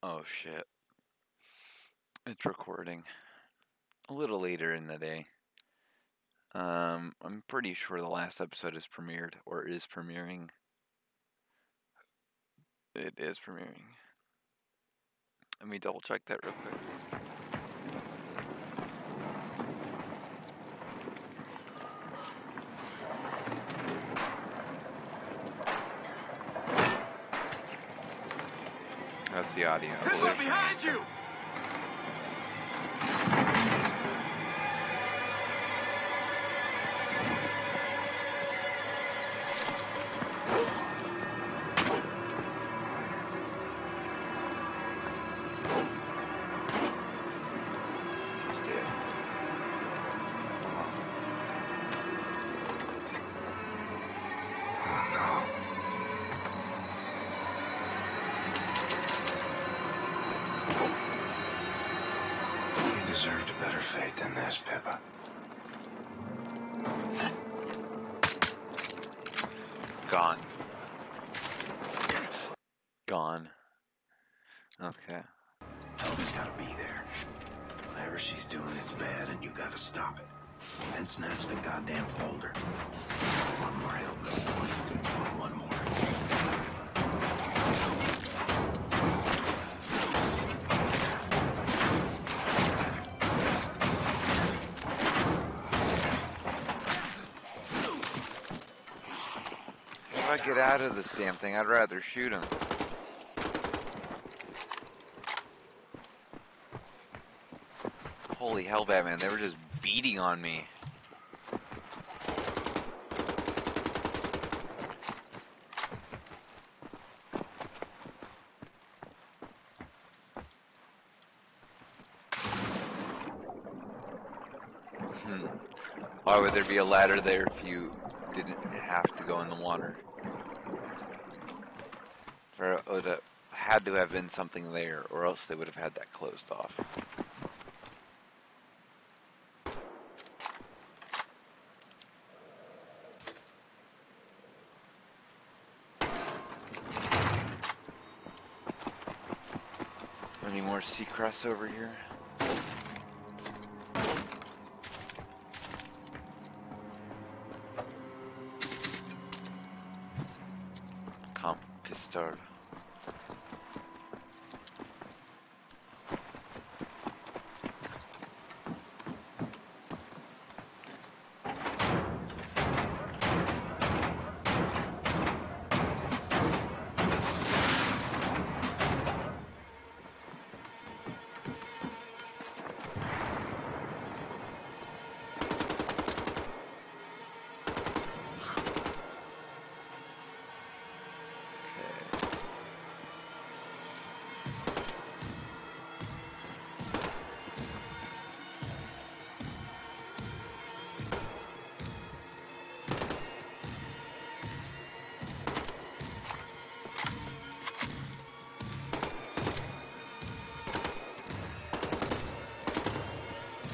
Oh shit. It's recording. A little later in the day. I'm pretty sure the last episode is premiered, or is premiering. It is premiering. Let me double check that real quick. That's the audio. Hitler, behind you! Gone. Okay. Helga's gotta be there. Whatever she's doing, it's bad, and you gotta stop it. And snatch the goddamn folder. One more, Helga. One more. How do I get out of this damn thing? I'd rather shoot him. Holy hell, Batman, they were just beating on me. Why would there be a ladder there if you didn't have to go in the water? There would have had to have been something there, or else they would have had that closed off. Any more Seacrest over here? Pistol.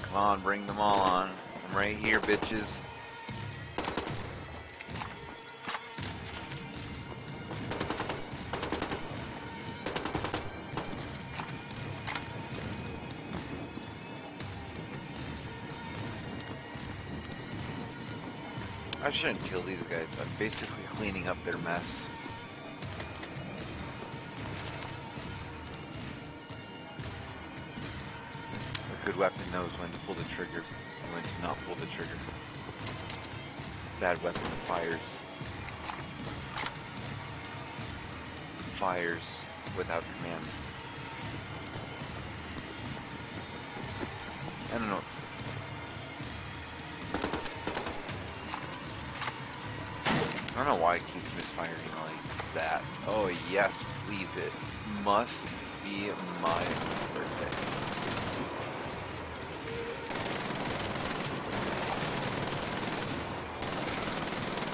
Come on, bring them all on. I'm right here, bitches. I shouldn't kill these guys. I'm basically cleaning up their mess. A good weapon knows when to pull the trigger and when to not pull the trigger. Bad weapon fires without command. I don't know. I don't know why it keeps misfiring like that. Oh yes, please, it must be my birthday.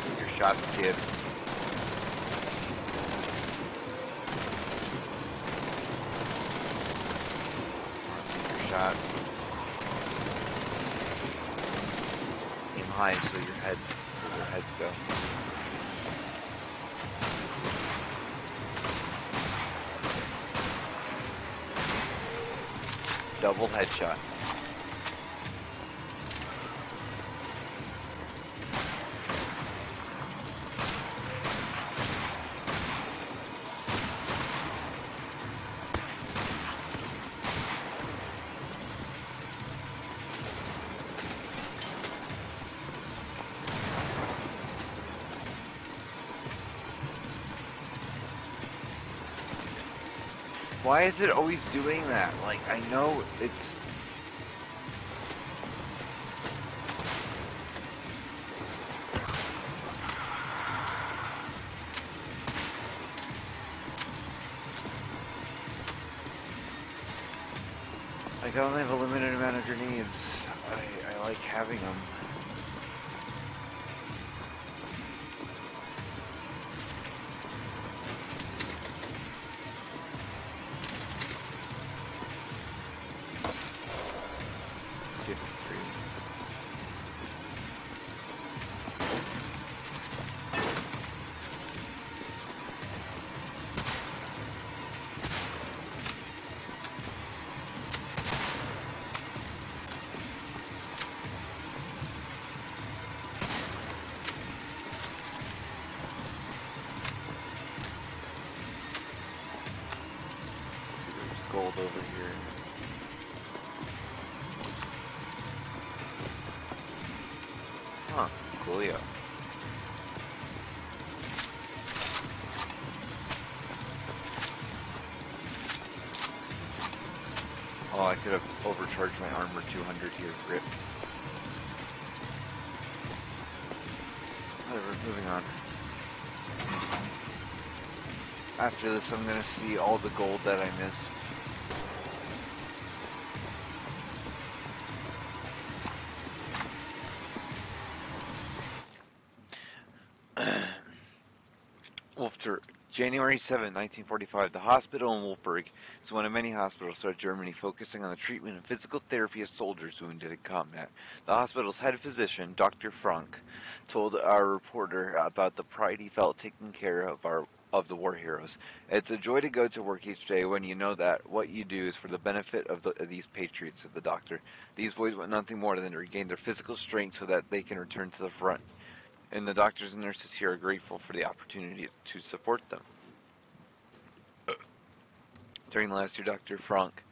Take your shots, kid. Take your shots. Aim high so your heads go. double headshot. Why is it always doing that? Like, I know it's... Like, I only have a limited amount of grenades. I like having them. Gold over here. Huh, coolio. Oh, I could have overcharged my armor 200 here. Rip. Whatever, moving on. After this, I'm gonna see all the gold that I missed. January 7, 1945. The hospital in Wolfsburg is one of many hospitals throughout Germany focusing on the treatment and physical therapy of soldiers wounded in combat. The hospital's head physician, Dr. Frank, told our reporter about the pride he felt taking care of the war heroes. It's a joy to go to work each day when you know that what you do is for the benefit of these patriots, said the doctor. These boys want nothing more than to regain their physical strength so that they can return to the front. And the doctors and nurses here are grateful for the opportunity to support them. During the last year, Dr. Frank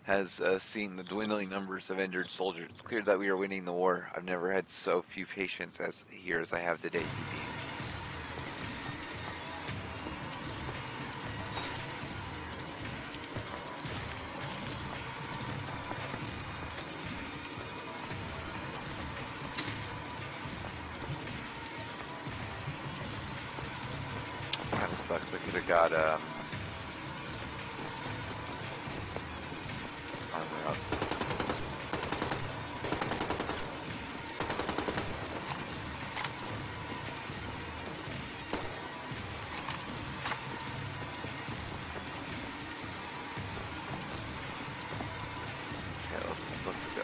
has seen the dwindling numbers of injured soldiers. It's clear that we are winning the war. I've never had so few patients here as I have today, he beamed. Kind of sucks. I could have got armor up. Okay, let's go.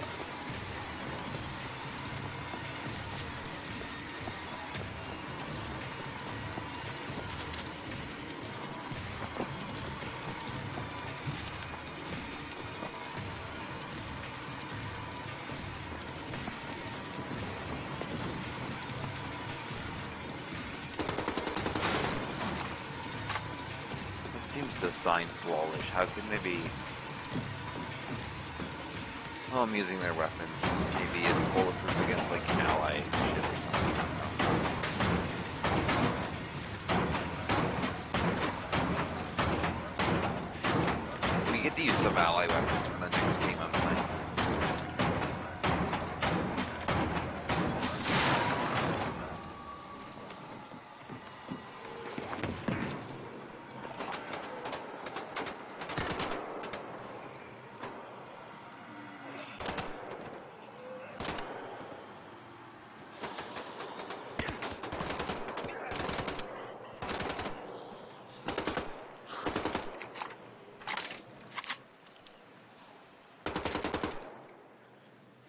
Seems designed flawless. How can they be? Well, I'm using their weapons. Maybe it's bulletproof against like an ally ship or something. We get to use some ally weapons in the next game I'm playing.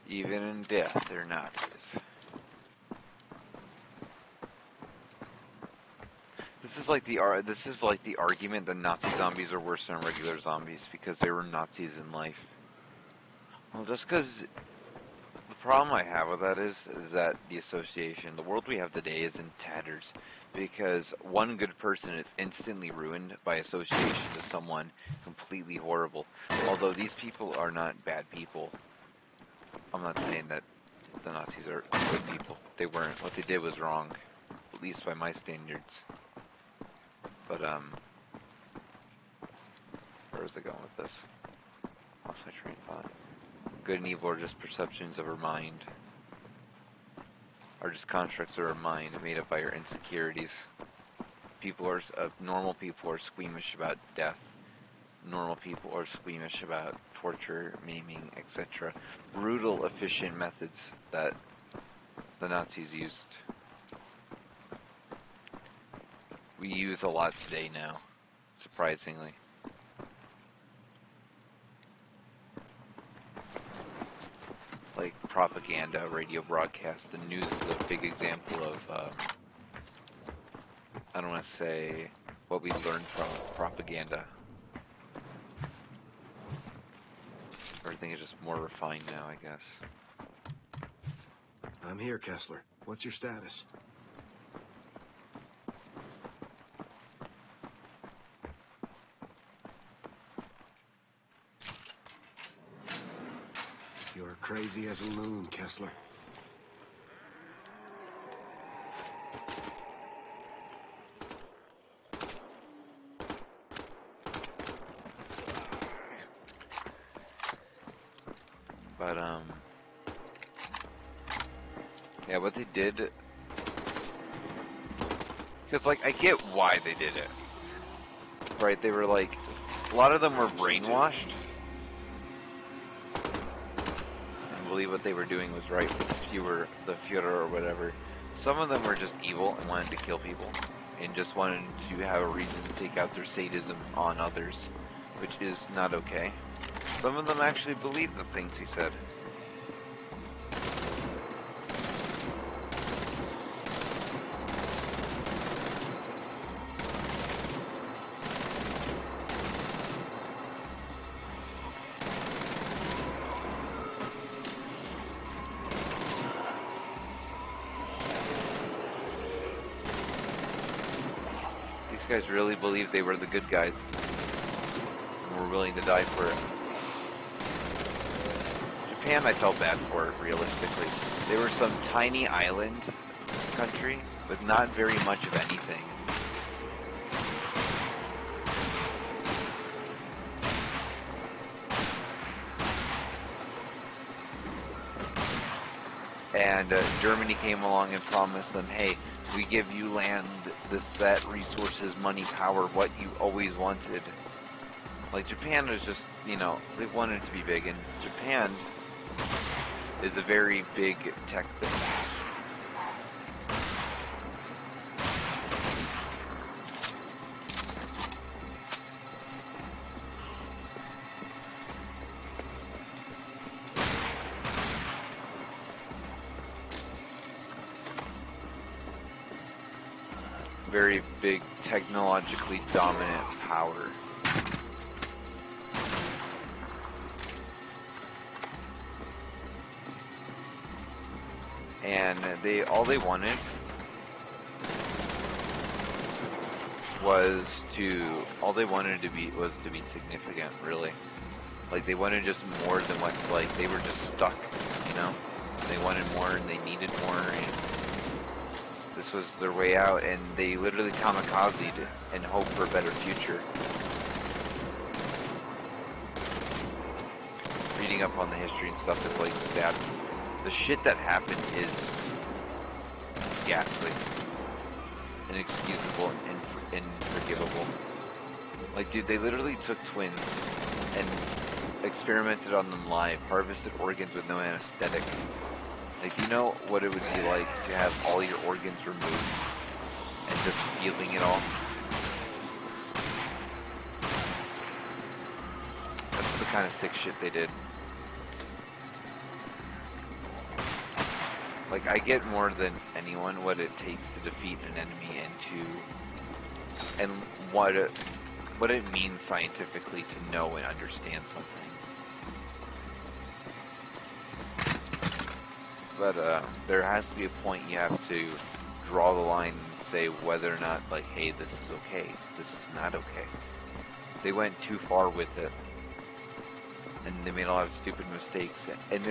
Even in death, they're Nazis. This is like the argument that Nazi zombies are worse than regular zombies because they were Nazis in life. Well, just because the problem I have with that is that the association, the world we have today is in tatters because one good person is instantly ruined by association to someone completely horrible. Although these people are not bad people. I'm not saying that the Nazis are good people. They weren't. What they did was wrong, at least by my standards. But, where was I going with this? Lost my train of thought. Good and evil are just perceptions of our mind. Are just constructs of our mind made up by our insecurities. Normal people are squeamish about death. Normal people are squeamish about torture, maiming, etc. Brutal, efficient methods that the Nazis used. We use a lot today now, surprisingly. Like propaganda, radio broadcast, the news is a big example of, I don't want to say what we learned from propaganda. Everything is just more refined now, I guess. I'm here, Kessler. What's your status? You're crazy as a loon, Kessler. But, yeah, what they did, because, like, I get why they did it, right? They were, like, a lot of them were brainwashed and believed what they were doing was right with the Führer or whatever. Some of them were just evil and wanted to kill people and just wanted to have a reason to take out their sadism on others, which is not okay. Some of them actually believed the things he said. These guys really believed they were the good guys and were willing to die for it. Japan, I felt bad for, realistically. They were some tiny island country with not very much of anything. And Germany came along and promised them, hey, we give you land, this, that, resources, money, power, what you always wanted. Like, Japan was just, you know, they wanted to be big, and Japan is a very big tech thing. Very big, technologically dominant power. And all they wanted was to be significant, really. Like, they wanted just more than what, like, they were just stuck, you know? They wanted more and they needed more, and this was their way out, and they literally kamikazed and hoped for a better future. Reading up on the history and stuff is like that. The shit that happened is ghastly, inexcusable, and unforgivable. Like, dude, they literally took twins and experimented on them live, harvested organs with no anesthetic. Like, you know what it would be like to have all your organs removed and just feeling it all? That's the kind of sick shit they did. Like, I get more than anyone what it takes to defeat an enemy and what it means scientifically to know and understand something. But there has to be a point you have to draw the line and say whether or not, like, hey, this is okay, this is not okay. They went too far with it, and they made a lot of stupid mistakes. And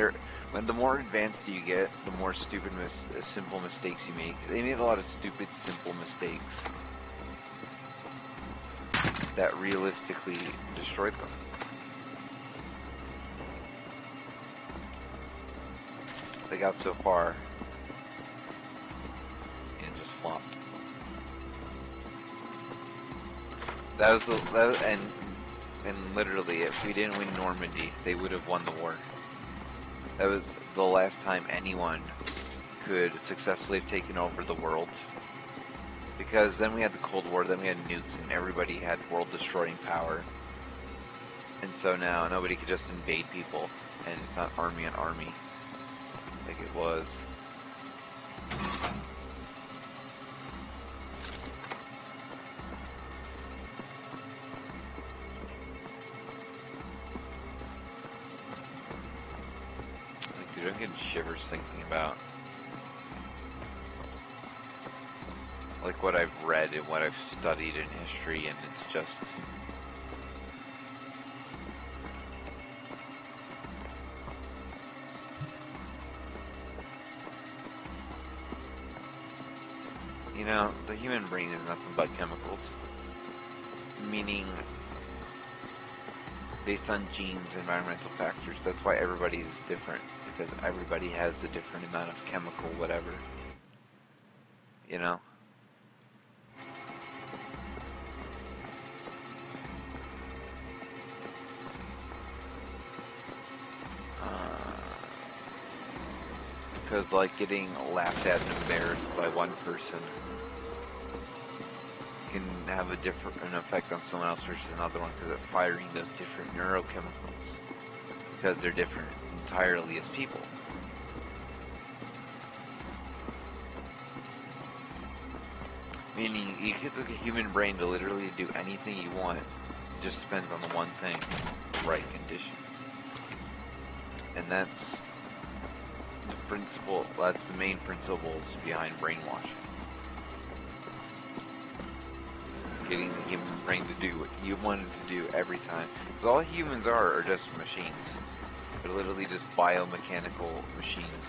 when the more advanced you get, the more stupid, simple mistakes you make. They made a lot of stupid, simple mistakes that realistically destroyed them. They got so far and just flopped. And literally, if we didn't win Normandy, they would have won the war. That was the last time anyone could successfully have taken over the world. Because then we had the Cold War, then we had nukes, and everybody had world-destroying power. And so now nobody could just invade people, and it's not army on army like it was. Like, dude, I'm getting shivers thinking about like what I've read and what I've studied in history, and it's just you know, the human brain is nothing but chemicals, meaning based on genes and environmental factors. That's why everybody is different, because everybody has a different amount of chemical whatever, you know? Because, like, getting laughed at and embarrassed by one person can have an effect on someone else versus another one, because it's firing those different neurochemicals, because they're different entirely as people. Meaning, you get the human brain to literally do anything you want. It just depends on the one thing, the right conditions. And that's the principle, that's the main principles behind brainwashing. Getting the human brain to do what you want it to do every time. Because all humans are just machines. They're literally just biomechanical machines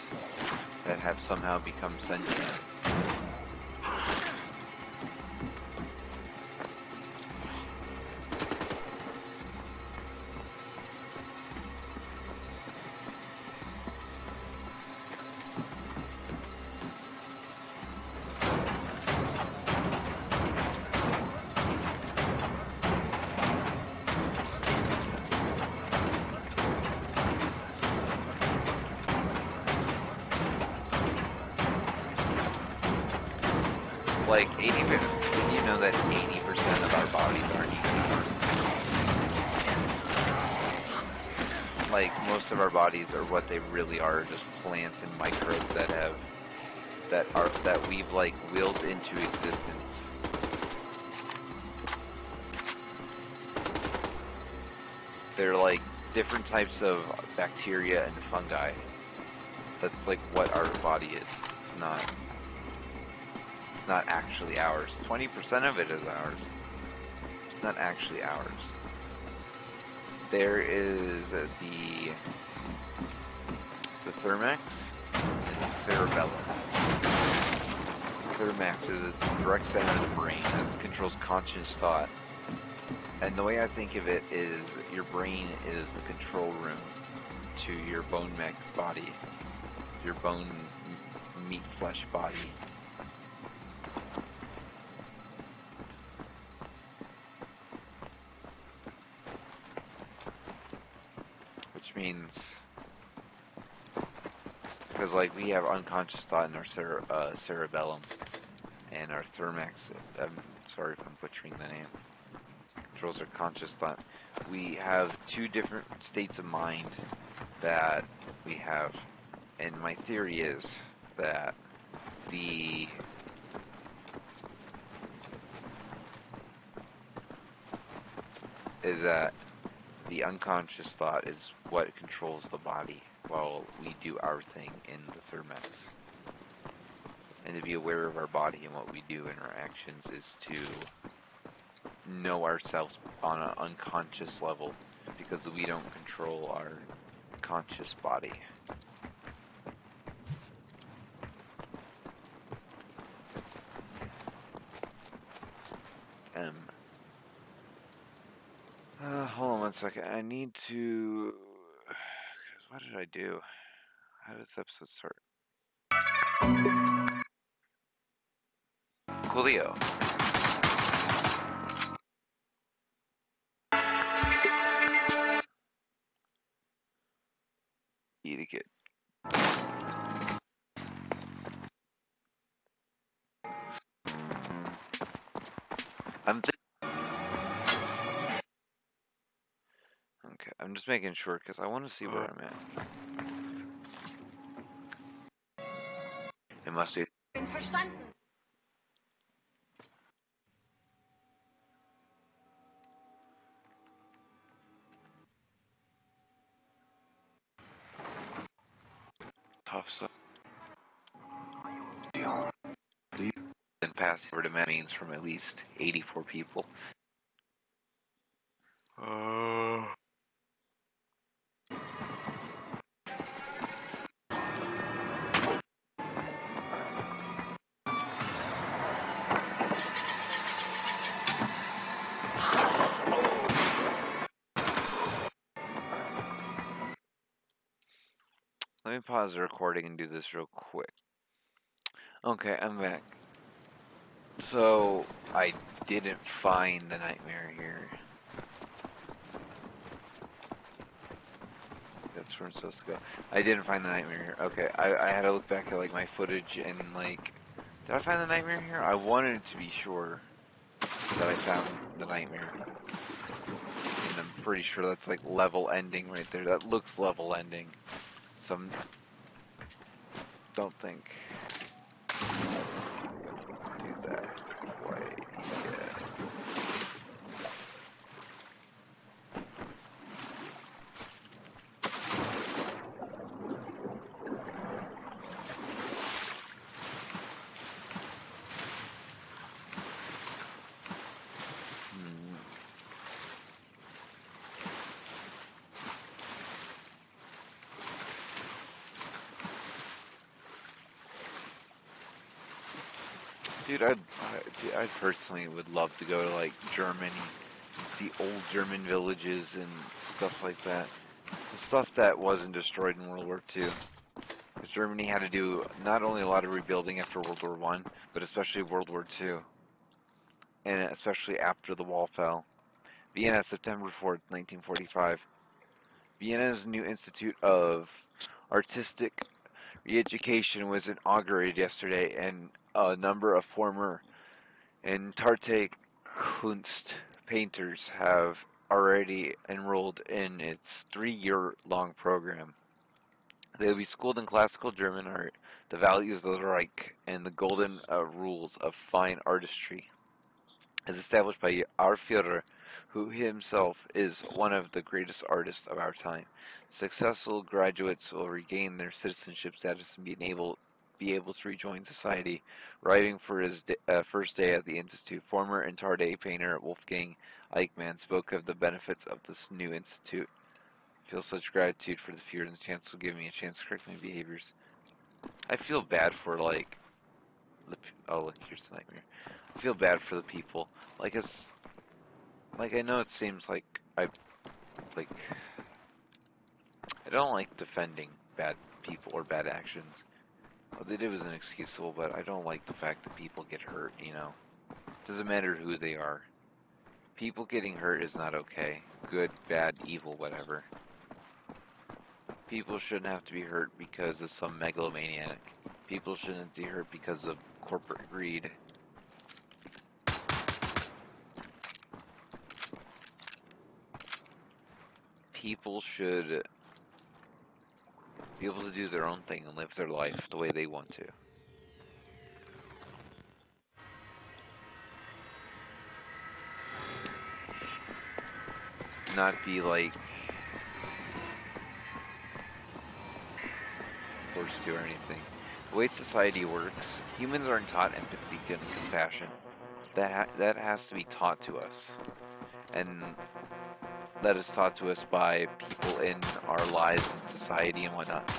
that have somehow become sentient. Like 80%, you know that 80% of our bodies aren't even ours. Like, most of our bodies are what they really are, just plants and microbes that we've like willed into existence. They're like different types of bacteria and fungi. That's like what our body is. It's not actually ours. 20% of it is ours. It's not actually ours. There is the thermax and the cerebellum. The thermax is the direct center of the brain that controls conscious thought. And the way I think of it is your brain is the control room to your bone mech body, your bone meat flesh body. Means, because like we have unconscious thought in our cerebellum, and our thermax, I'm sorry if I'm butchering the name, controls our conscious thought. We have two different states of mind that we have, and my theory is that the unconscious thought is what controls the body while we do our thing in the thermets. And to be aware of our body and what we do in our actions is to know ourselves on an unconscious level, because we don't control our conscious body. Hold on one second. I need to. What did I do? How did this episode start? Coolio. Eat a kid. Okay, I'm just making sure because I want to see where I'm at. It must be. Verstanden. Tough stuff. And pass over to means from at least 84 people. Let me pause the recording and do this real quick. Okay, I'm back. So, I didn't find the nightmare here. That's where I'm supposed to go. I didn't find the nightmare here. Okay, I had to look back at, like, my footage and, like, did I find the nightmare here? I wanted to be sure that I found the nightmare. And I'm pretty sure that's, like, level ending right there. That looks level ending. So don't think do that way. Yeah. Dude, I personally would love to go to, like, Germany, see old German villages and stuff like that. The stuff that wasn't destroyed in World War II. Because Germany had to do not only a lot of rebuilding after World War I, but especially World War II. And especially after the wall fell. Vienna, September 4th, 1945. Vienna's new Institute of Artistic Re-Education was inaugurated yesterday, and a number of former Entarte Kunst painters have already enrolled in its 3-year-long program. They will be schooled in classical German art, the values of the Reich, and the golden rules of fine artistry, as established by our Führer, who himself is one of the greatest artists of our time. Successful graduates will regain their citizenship status and be able to rejoin society. Arriving for his first day at the Institute, former Entarte painter Wolfgang Eichmann spoke of the benefits of this new institute. I feel such gratitude for the Führer and the chance to give me a chance to correct my behaviors. I feel bad for, like, oh, look, here's the nightmare. I feel bad for the people. Like, I know it seems like I don't like defending bad people or bad actions. What they did was inexcusable, but I don't like the fact that people get hurt, you know. Doesn't matter who they are. People getting hurt is not okay. Good, bad, evil, whatever. People shouldn't have to be hurt because of some megalomaniac. People shouldn't be hurt because of corporate greed. People should be able to do their own thing and live their life the way they want to. not be like forced to or anything. The way society works, humans aren't taught empathy and compassion. That has to be taught to us, and that is taught to us by people in our lives and society and whatnot.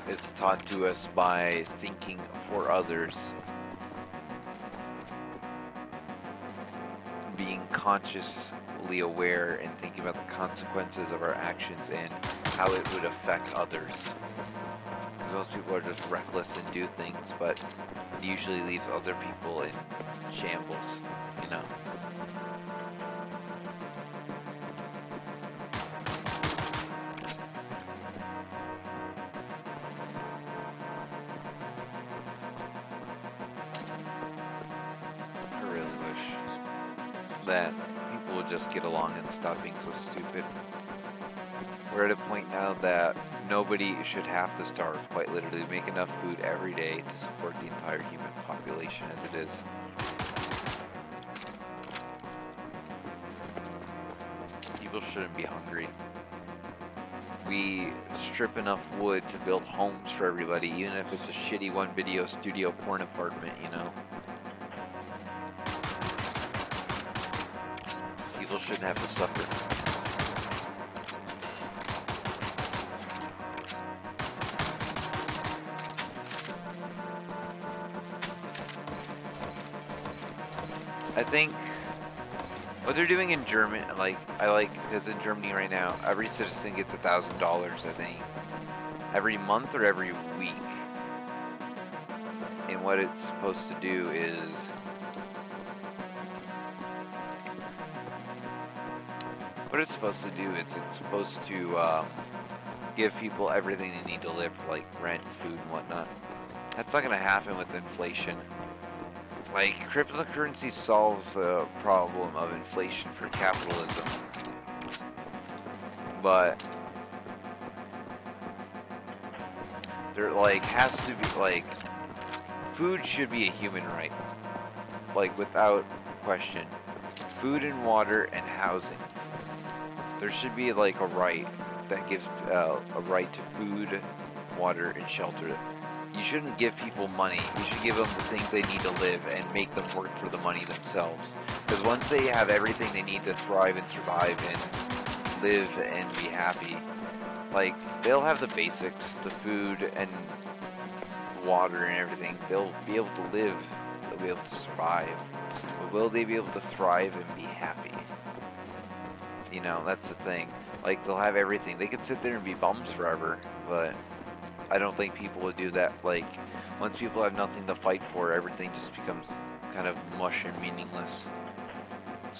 It's taught to us by thinking for others, being consciously aware and thinking about the consequences of our actions and how it would affect others. Because most people are just reckless and do things, but it usually leaves other people in shambles, you know. I really wish that people would just get along and stop being so stupid. We're at a point now that nobody should have to starve, quite literally. We make enough food every day to support the entire human population as it is. People shouldn't be hungry. We strip enough wood to build homes for everybody, even if it's a shitty one video studio porn apartment, you know? People shouldn't have to suffer. I think what they're doing in Germany, because in Germany right now, every citizen gets $1,000, I think, every month or every week. And what it's supposed to do is it's supposed to give people everything they need to live, like rent, food, and whatnot. That's not going to happen with inflation. Like, cryptocurrency solves the problem of inflation for capitalism, but there, has to be, food should be a human right, without question. Food and water and housing. There should be, a right that gives a right to food, water, and shelter. You shouldn't give people money. You should give them the things they need to live and make them work for the money themselves. Because once they have everything they need to thrive and survive and live and be happy, they'll have the basics, the food and water and everything. They'll be able to live. They'll be able to survive. But will they be able to thrive and be happy? You know, that's the thing. They'll have everything. They could sit there and be bums forever, but I don't think people would do that. Once people have nothing to fight for, everything just becomes kind of mush and meaningless.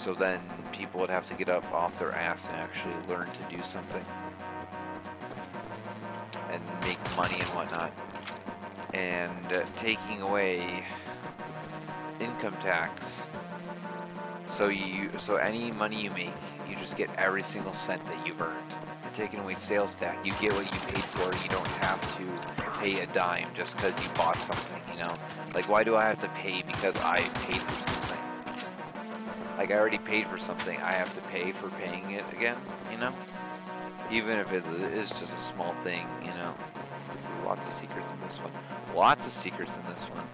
So then people would have to get up off their ass and actually learn to do something and make money and whatnot. And taking away income tax, so any money you make, you just get every single cent that you've earned. Taking away sales tax, you get what you paid for. You don't have to pay a dime just because you bought something, you know? Why do I have to pay because I paid for something? I already paid for something. I have to pay for paying it again, you know? Even if it is just a small thing, you know? Lots of secrets in this one. Lots of secrets in this one.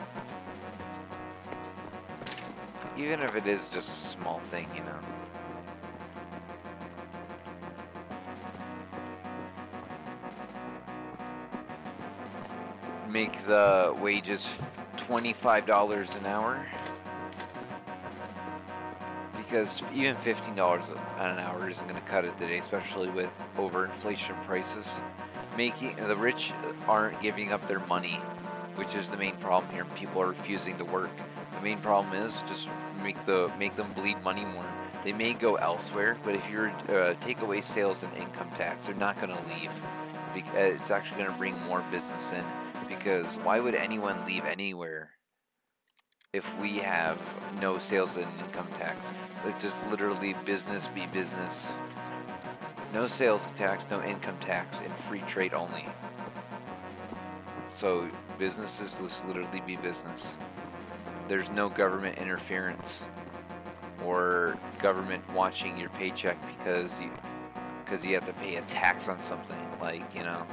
Even if it is just a small thing, you know? Make the wages $25 an hour, because even $15 an hour isn't going to cut it today, especially with overinflation prices. The rich aren't giving up their money, which is the main problem here. People are refusing to work. The main problem is just make them bleed money more. They may go elsewhere, but if you take away sales and income tax, they're not going to leave. It's actually going to bring more business in. Because why would anyone leave anywhere if we have no sales and income tax? It's just literally business be business. No sales tax, no income tax, and free trade only. So businesses will literally be business. There's no government interference or government watching your paycheck because you have to pay a tax on something. Like, you know,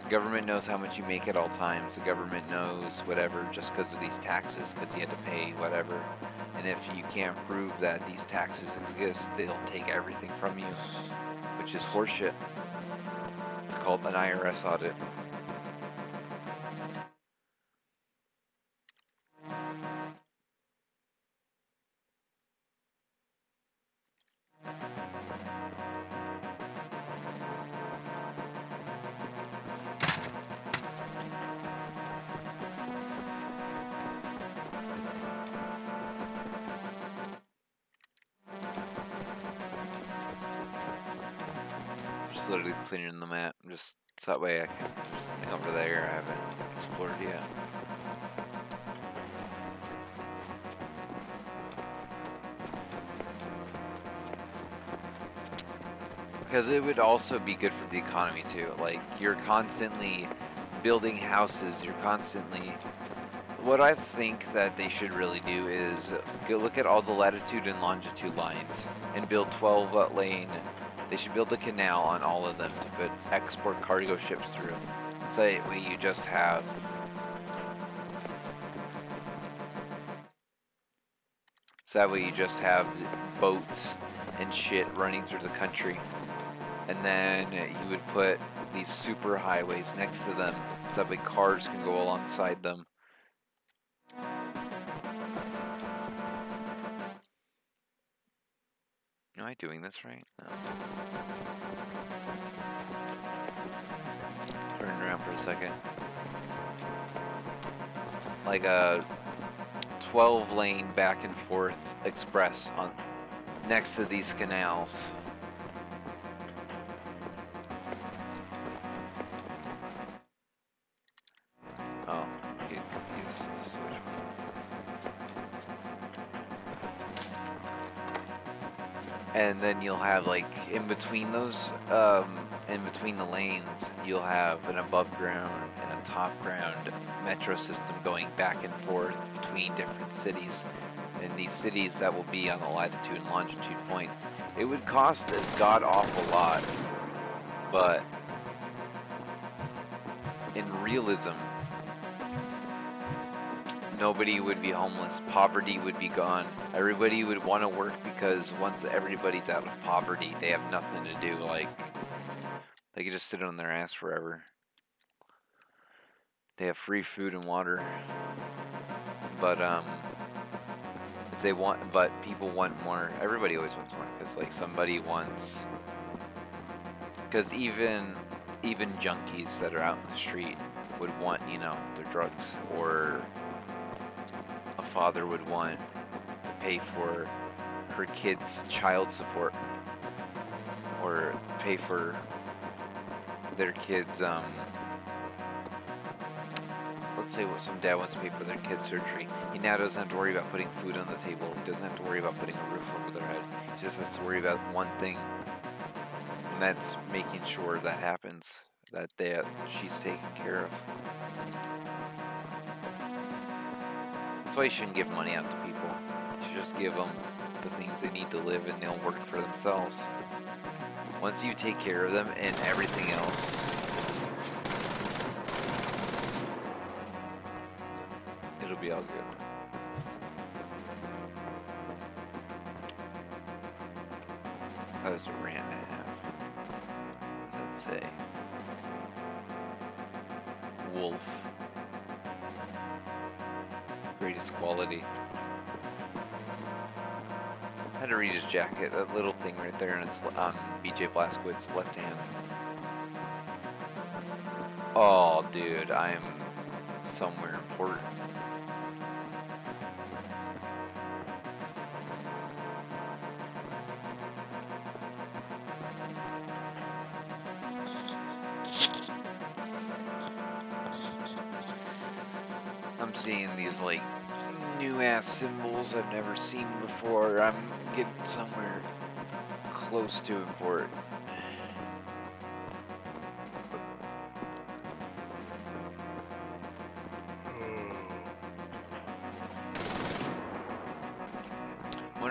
the government knows how much you make at all times. The government knows whatever just because of these taxes, because you have to pay whatever. And if you can't prove that these taxes exist, they'll take everything from you, which is horseshit. It's called an IRS audit. Just literally clearing the map, just so that way I can something over there I haven't explored yet. Because it would also be good for the economy too. Like, you're constantly building houses, you're constantly... What I think that they should really do is go look at all the latitude and longitude lines and build 12 lane. They should build a canal on all of them to put export cargo ships through. So that way you just have... So that way you just have boats and shit running through the country. And then you would put these super highways next to them so that way cars can go alongside them. Am I doing this right? No. Turn around for a second. Like a 12-lane back and forth express on next to these canals. Oh, get confused. And then you'll have, like, in between those, in between the lanes, you'll have an above ground and a top ground metro system going back and forth between different cities. And these cities that will be on the latitude and longitude points. It would cost a god awful lot, but in realism, nobody would be homeless. Poverty would be gone. Everybody would want to work because once everybody's out of poverty, they have nothing to do. Like, they could just sit on their ass forever. They have free food and water. But if they want, but people want more. Everybody always wants more because, like, somebody wants. Because even junkies that are out in the street would want, you know, their drugs, or a father would want to pay for her kids' child support, or pay for their kids, let's say what some dad wants to pay for their kid's surgery. He now doesn't have to worry about putting food on the table. He doesn't have to worry about putting a roof over their head. He just has to worry about one thing, and that's making sure that happens, that she's taken care of. That's why you shouldn't give money out to people. You should just give them the things they need to live, and they'll work for themselves. Once you take care of them and everything else, it'll be all good. That was a rant and a half. Let's say Wolf. Greatest quality. I had to read his jacket, that little thing right there, and it's on BJ Blazkowicz's left hand. Oh, dude, I'm somewhere important. I'm seeing these, like, new ass symbols I've never seen before. I'm getting somewhere close to important.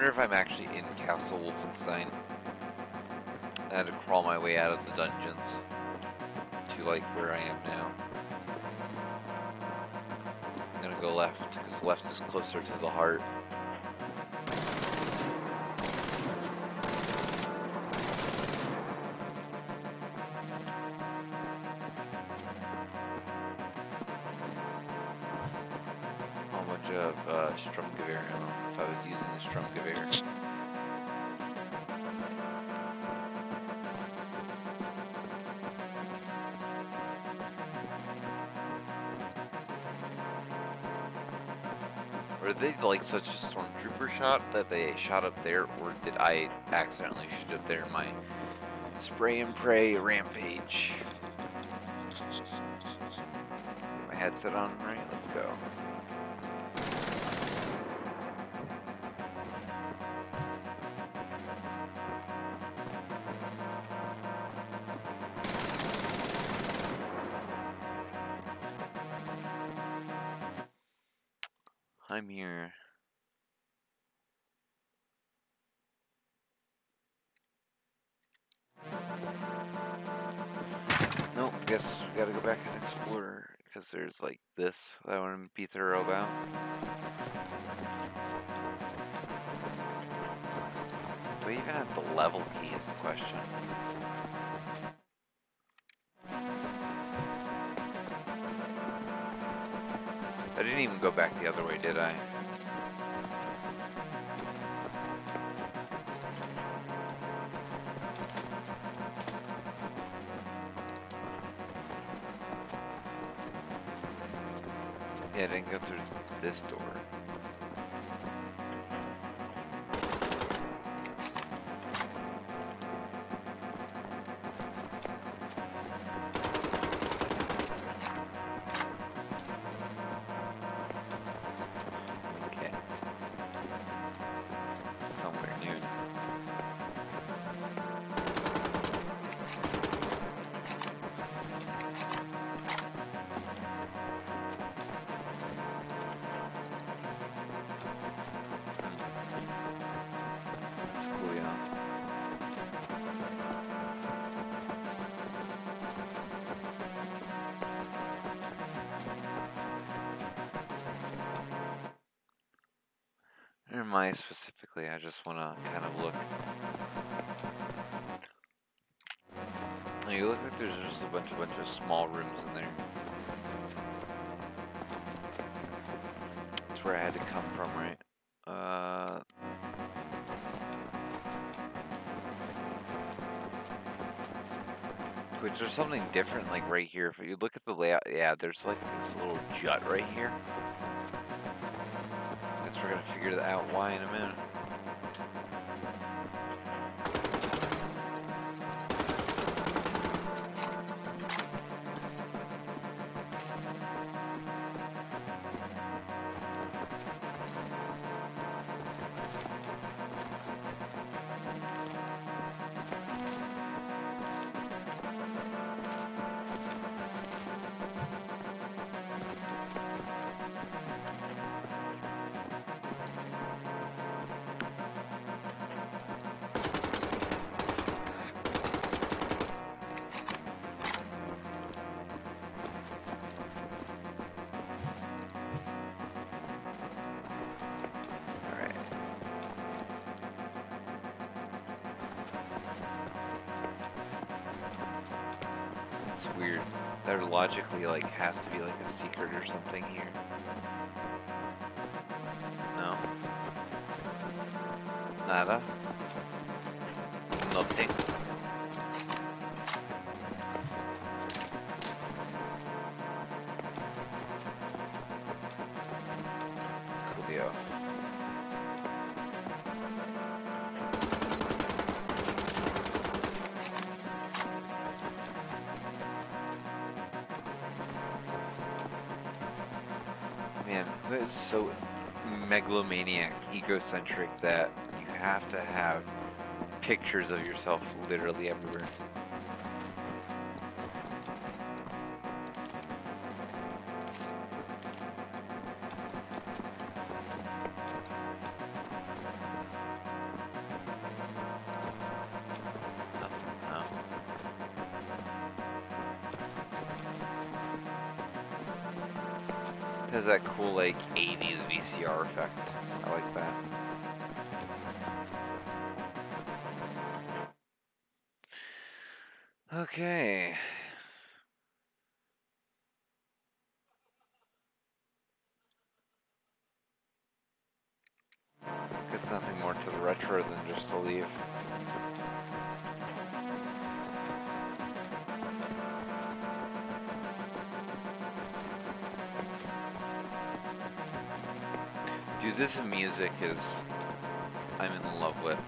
wonder if I'm actually in Castle Wolfenstein. I had to crawl my way out of the dungeons to, like, where I am now. I'm gonna go left, because left is closer to the heart. A bunch of Strumgewehr ammo, if I was using the Strumgewehr. Were they like such a stormtrooper shot that they shot up there, or did I accidentally shoot up there in my spray and pray rampage? Get my headset on, right? Let's go. I'm here. Nope, guess we gotta go back and explore, because there's like this that I want to be thorough about. Do I even have the level key is the question. I didn't even go back the other way, did I? Yeah, I didn't go through this door. Okay. Somewhere new. That's cool, yeah. Or my specifically, I just want to kind of look. You look like there's just a bunch of small rooms in there. That's where I had to come from, right? Which there's something different, like right here. If you look at the layout, yeah, there's like this little jut right here. Guess we're gonna figure that out why in a minute. Weird. There logically like has to be like a secret or something here. No. Nada. Nothing. Coolio. Man, that is so megalomaniac, egocentric that you have to have pictures of yourself literally everywhere. It has that cool, like, 80s VCR effect. I like that. Okay. Guess nothing more to the retro than just to leave. Dude, this music is... I'm in love with.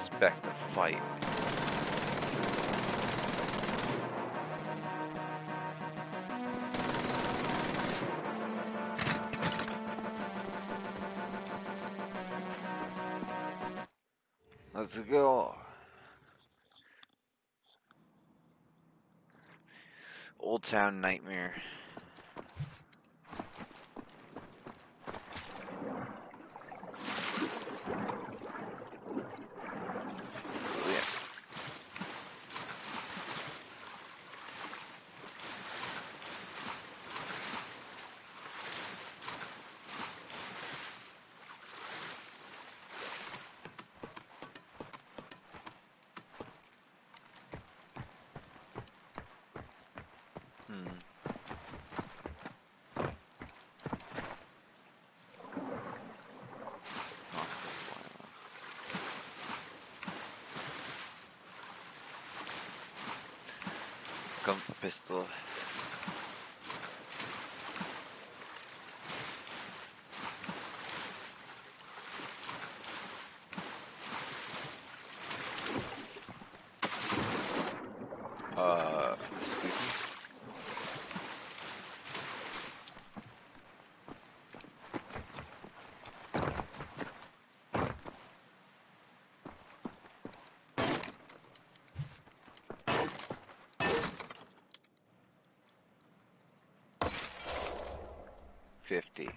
Expect a fight. Let's go. Old Town Nightmare. Yeah. Come pistol. Excuse me? 50.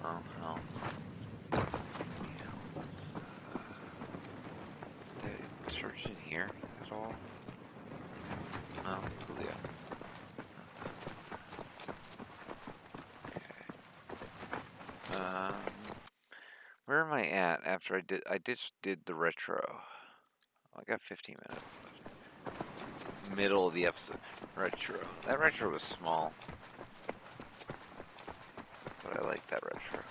Oh, hell. Did I search in here at all? No, coolio. Okay. Where am I at after I just did the retro? I got 15 minutes. Middle of the episode. Retro. That retro was small. But I like that retro.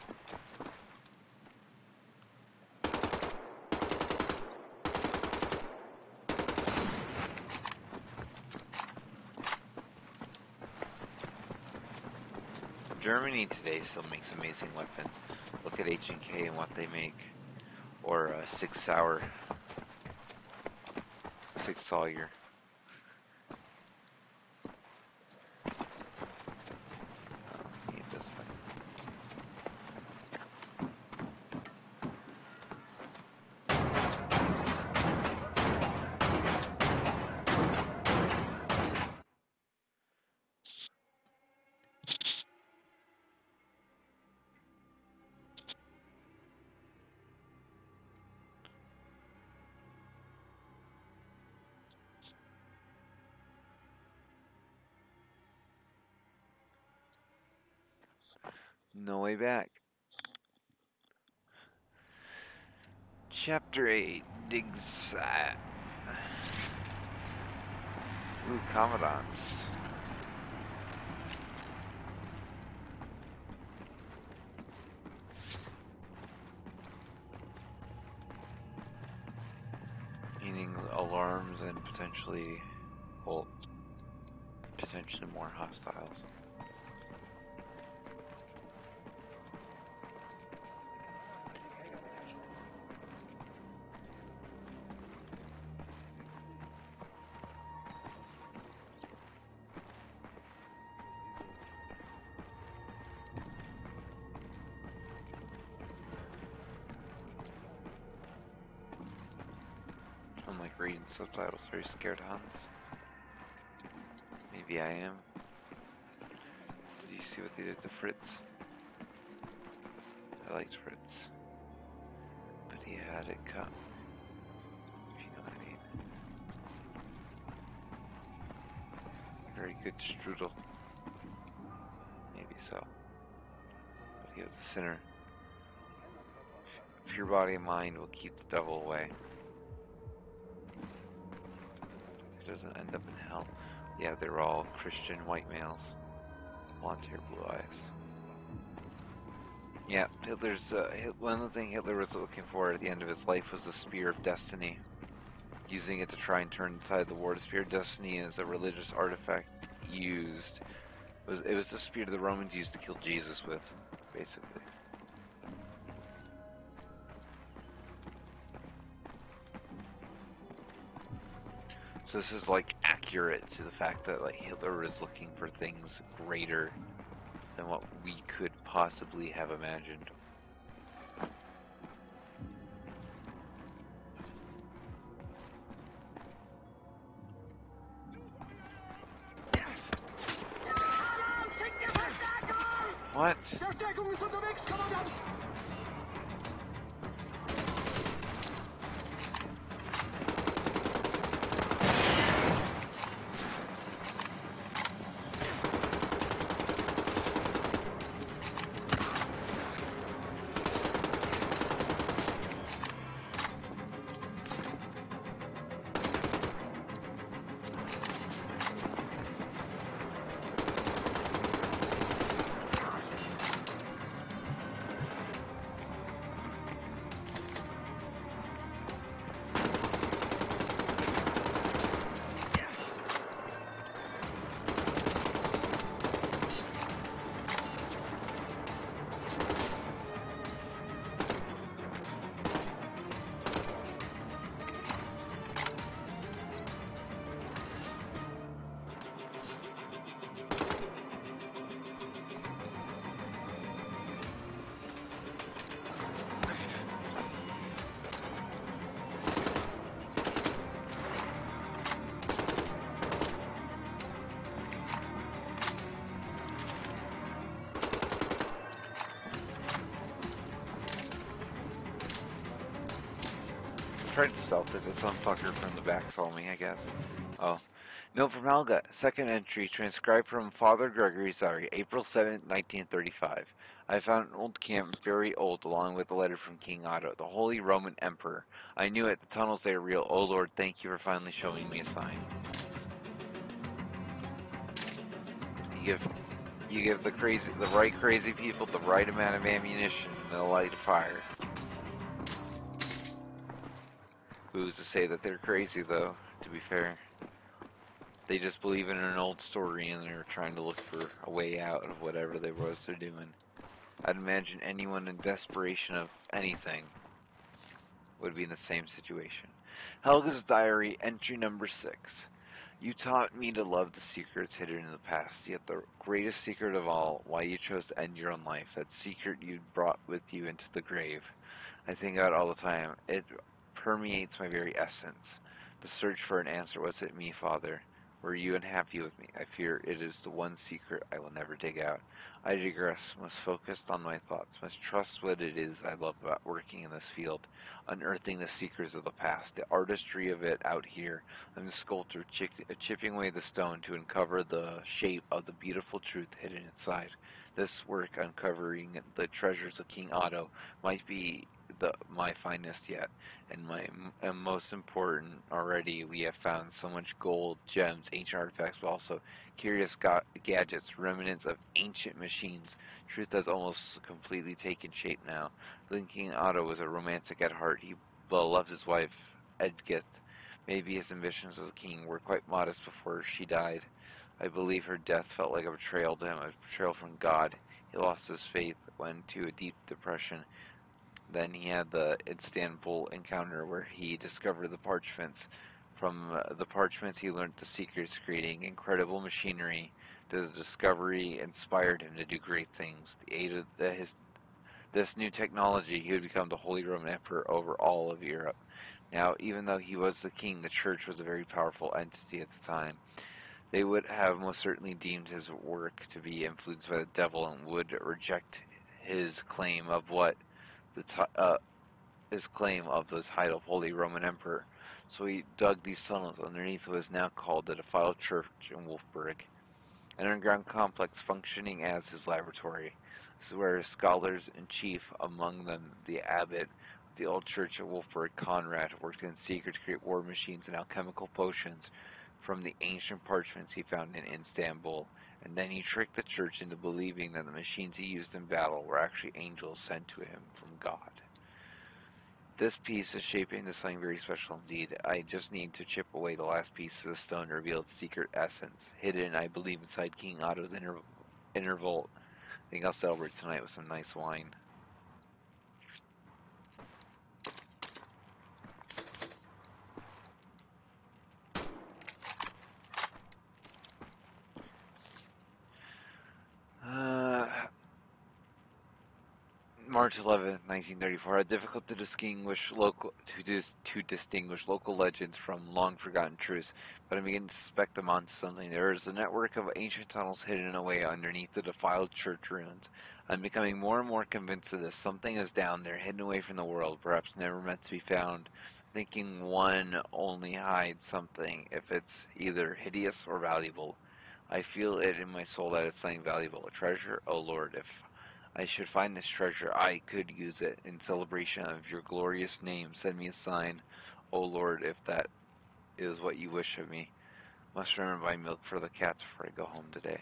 Germany today still makes amazing weapons. Look at H&K and what they make. Or Sig Sauer. Sig Sauer. Need this thing. No way back. Chapter 8. Digs. Ooh, Commandants. ringing alarms and potentially, well, potentially more hostiles. I'm like reading subtitles, very scared of Hans. Maybe I am. Did you see what they did to Fritz? I liked Fritz. But he had it cut. If you know what I mean. Very good strudel. Maybe so. But he was a sinner. Pure body and mind will keep the devil away. He doesn't end up in hell. Yeah, they're all Christian white males. Blonde hair, blue eyes. Yeah, Hitler's one of the things Hitler was looking for at the end of his life was the Spear of Destiny. Using it to try and turn inside the war. The Spear of Destiny is a religious artifact used. It was the spear the Romans used to kill Jesus with, basically. So this is like accurate to the fact that like Hitler is looking for things greater than what we could possibly have imagined. What? Tried to stealth it. Some fucker from the back saw me, I guess. Oh. Note from Helga. Second entry, transcribed from Father Gregory's diary, April 7th, 1935. I found an old camp, very old, along with a letter from King Otto, the Holy Roman Emperor. I knew it. The tunnels, they are real. Oh, Lord, thank you for finally showing me a sign. You give the right crazy people the right amount of ammunition, and they'll light a fire. Who's to say that they're crazy, though, to be fair? They just believe in an old story, and they're trying to look for a way out of whatever they was they're doing. I'd imagine anyone in desperation of anything would be in the same situation. Helga's diary, entry number 6. You taught me to love the secrets hidden in the past, yet the greatest secret of all, why you chose to end your own life, that secret you brought with you into the grave. I think about it all the time. It permeates my very essence. The search for an answer. Was it me, Father? Were you unhappy with me? I fear it is the one secret I will never dig out. I digress, must focus on my thoughts, must trust what it is I love about working in this field, unearthing the secrets of the past, the artistry of it out here. I'm the sculptor chipping away the stone to uncover the shape of the beautiful truth hidden inside. This work, uncovering the treasures of King Otto, might be my finest yet, and most important, already we have found so much gold, gems, ancient artifacts, but also curious gadgets, remnants of ancient machines. Truth has almost completely taken shape now. King Otto was a romantic at heart. He loved his wife, Edgith, Maybe his ambitions as a king were quite modest before she died. I believe her death felt like a betrayal to him, a betrayal from God. He lost his faith, went into a deep depression. Then he had the Istanbul encounter where he discovered the parchments. From the parchments, he learned the secrets, creating incredible machinery. The discovery inspired him to do great things. The aid of this new technology, he would become the Holy Roman Emperor over all of Europe. Now, even though he was the king, the church was a very powerful entity at the time. They would have most certainly deemed his work to be influenced by the devil and would reject his claim of the title of Holy Roman Emperor. So he dug these tunnels underneath what is now called the defiled church in Wolfsburg, an underground complex functioning as his laboratory. This is where his scholars in chief, among them the abbot of the old church at Wolfsburg, Conrad, worked in secret to create war machines and alchemical potions from the ancient parchments he found in Istanbul, and then he tricked the church into believing that the machines he used in battle were actually angels sent to him from God. This piece is shaping into something very special indeed. I just need to chip away the last piece of the stone to reveal its secret essence, hidden, I believe, inside King Otto's inner vault. I think I'll celebrate tonight with some nice wine. March 11th, 1934. How difficult to distinguish local legends from long-forgotten truths, but I'm beginning to suspect them onto something. There is a network of ancient tunnels hidden away underneath the defiled church ruins. I'm becoming more and more convinced of this. Something is down there, hidden away from the world, perhaps never meant to be found. Thinking one only hides something, if it's either hideous or valuable. I feel it in my soul that it's something valuable, a treasure. Oh Lord, if I should find this treasure, I could use it in celebration of your glorious name. Send me a sign, O Lord, if that is what you wish of me. Must remember to buy milk for the cats before I go home today.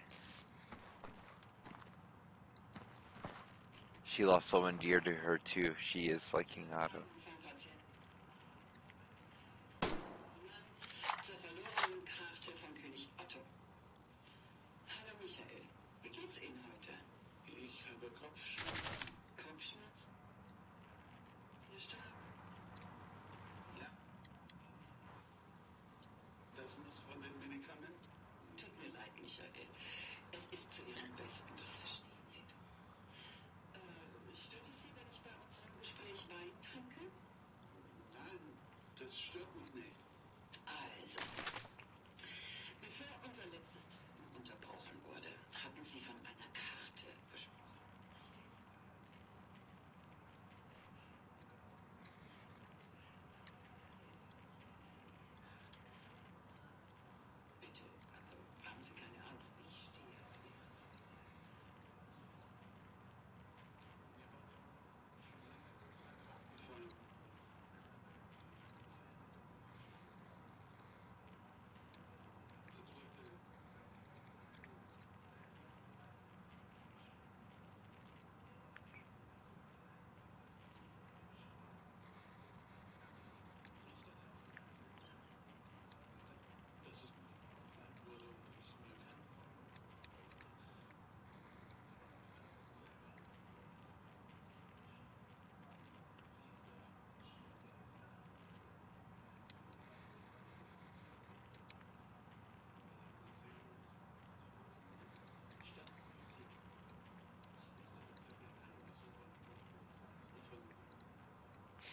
She lost someone dear to her too. She is like King Otto.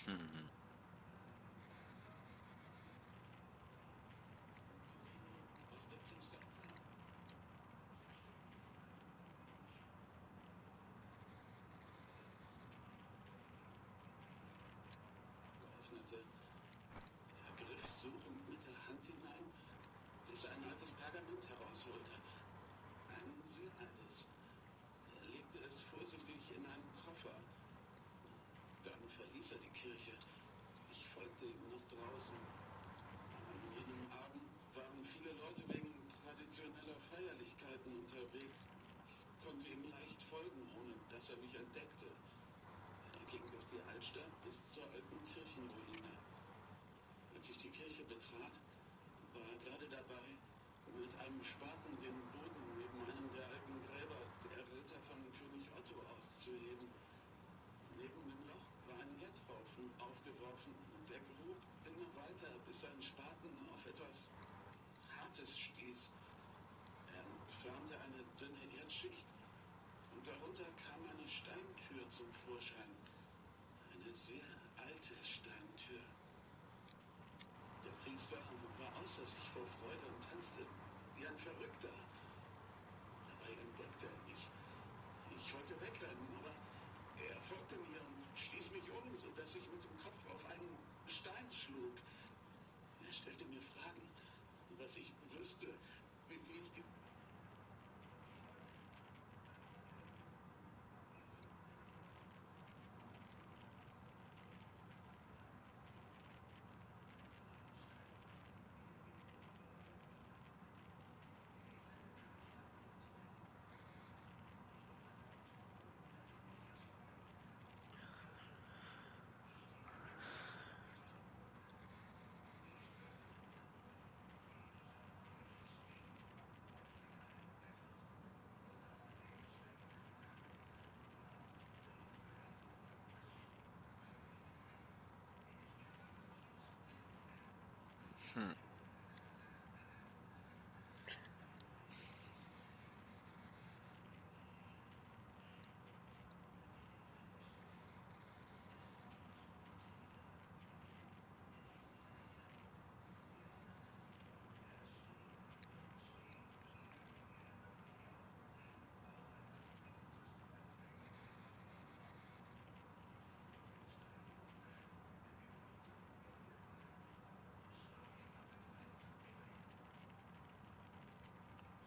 Mm-hmm. formte eine dünne Erdschicht und darunter kam eine Steintür zum Vorschein. Eine sehr alte Steintür. Der Priester war außer sich vor Freude und tanzte wie ein Verrückter. Dabei entdeckte er mich. Ich wollte wegrennen, aber er folgte mir und stieß mich um, sodass ich mit dem Kopf auf einen Stein schlug. Er stellte mir Fragen, was ich wüsste, wie ich die...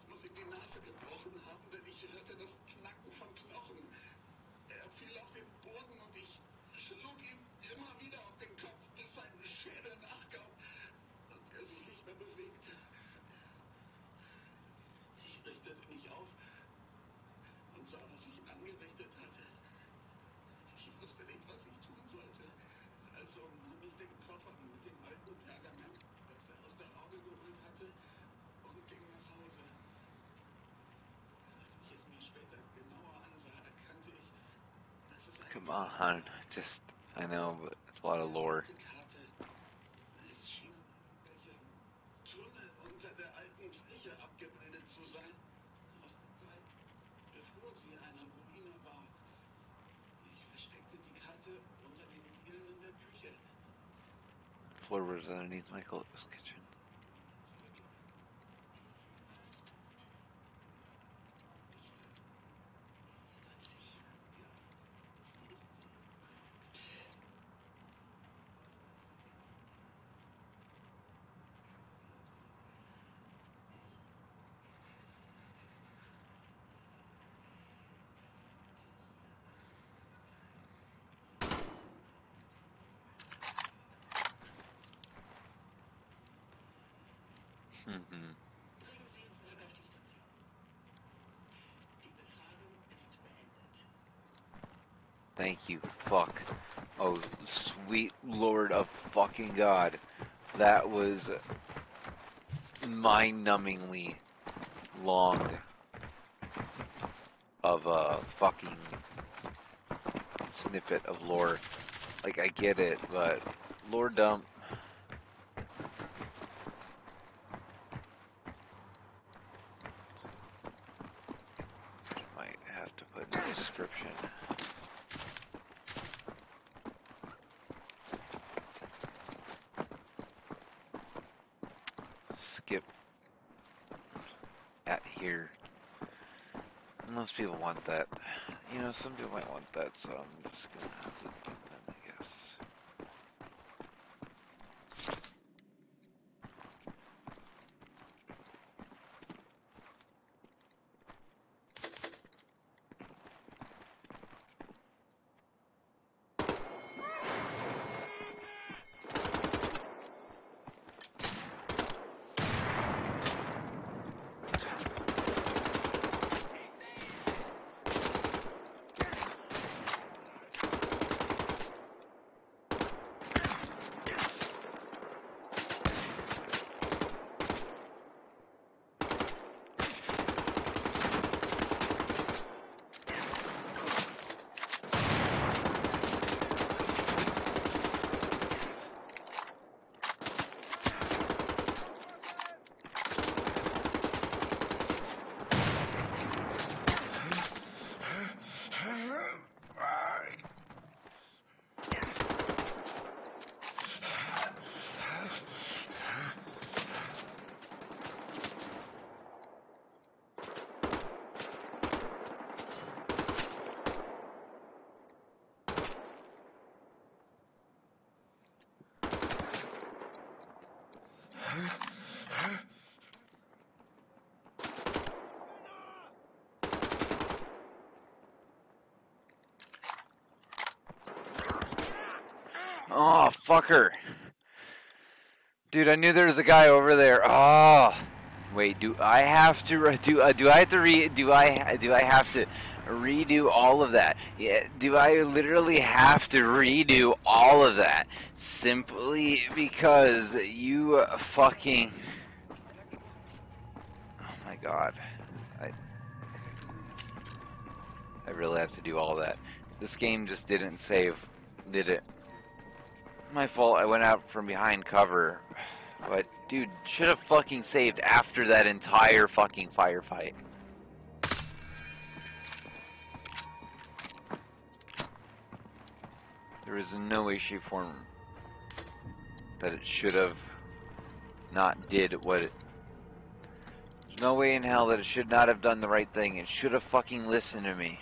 Muss ihm die Nase gebrochen haben, denn ich hörte das Knacken von Knochen. Er fiel auf den Boden und ich schlug ihm immer wieder auf den Kopf, bis sein Schädel nachgab und er sich nicht mehr bewegte. Ich richtete mich auf und sah, was ich angerichtet hatte. Ich wusste nicht, was ich tun sollte. Also nahm ich den Koffer mit dem alten Pergament, das er aus der Haube geholt hatte, und ging nach Hause. Als ich es mir später genauer ansah, erkannte ich, dass es eine Come on, just, I know, but it's a lot of lore. Karte. Es schien welche Tunnel unter der alten Kirche abgebildet zu sein. Aus der Zeit, bevor sie eine Ruine war. Ich versteckte die Karte unter den Dielen in der Küche. Floor was underneath Michael's kitchen. Mhm. Thank you, fuck. Oh, sweet Lord of fucking God. That was mind-numbingly long of a fucking snippet of lore. Like, I get it, but lore dump. Might have to put in the description. Skip at here. Most people want that. You know, some people might want that, so I'm just gonna have to do them, I guess. Oh, fucker. Dude, I knew there was a guy over there. Oh. Wait, do I have to have to redo all of that? Yeah, do I literally have to redo all of that simply because you fucking Oh my god. I I really have to do all that. This game just didn't save, did it? My fault, I went out from behind cover. But, dude, should have fucking saved after that entire fucking firefight. There was no way, shape, form that it should have not did what it... There's no way in hell that it should not have done the right thing. It should have fucking listened to me.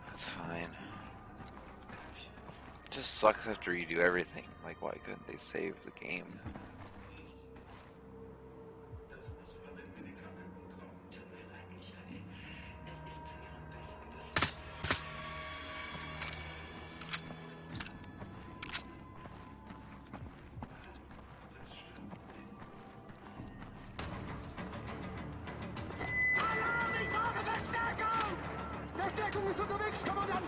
That's fine. It just sucks after you do everything. Like, why couldn't they save the game? Verstärkung ist unterwegs, Kommandant!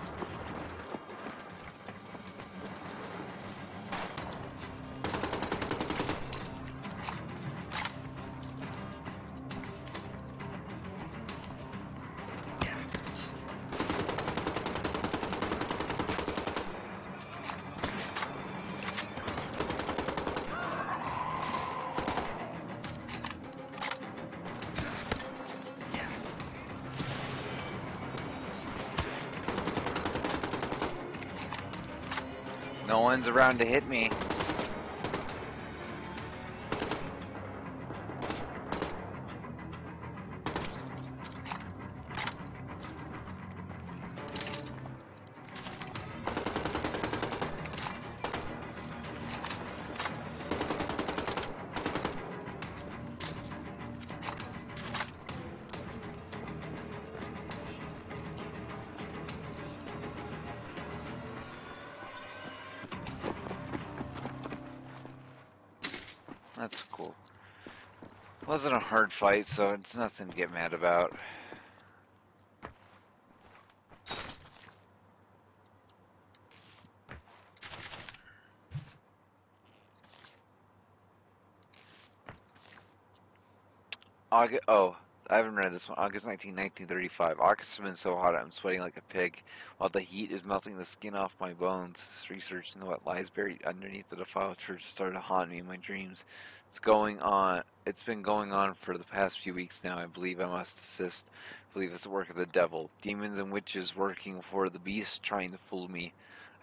No one's around to hit me. That's cool. It wasn't a hard fight, so it's nothing to get mad about. August, oh, I haven't read this one. August 19, 1935. August has been so hot I'm sweating like a pig, while the heat is melting the skin off my bones. Researching what lies buried underneath the defiled church started to haunt me in my dreams. It's been going on for the past few weeks now. I believe I must assist. I believe it's the work of the devil. Demons and witches working for the beast, trying to fool me.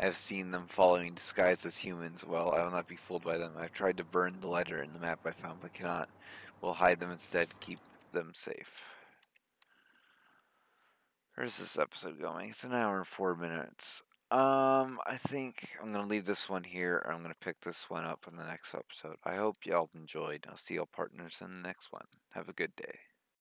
I have seen them following, disguised as humans. Well, I will not be fooled by them. I've tried to burn the letter and the map I found, but cannot. We'll hide them instead, keep them safe. Where's this episode going? It's an hour and 4 minutes. I think I'm going to leave this one here, or I'm going to pick this one up in the next episode. I hope y'all enjoyed. I'll see y'all partners in the next one. Have a good day.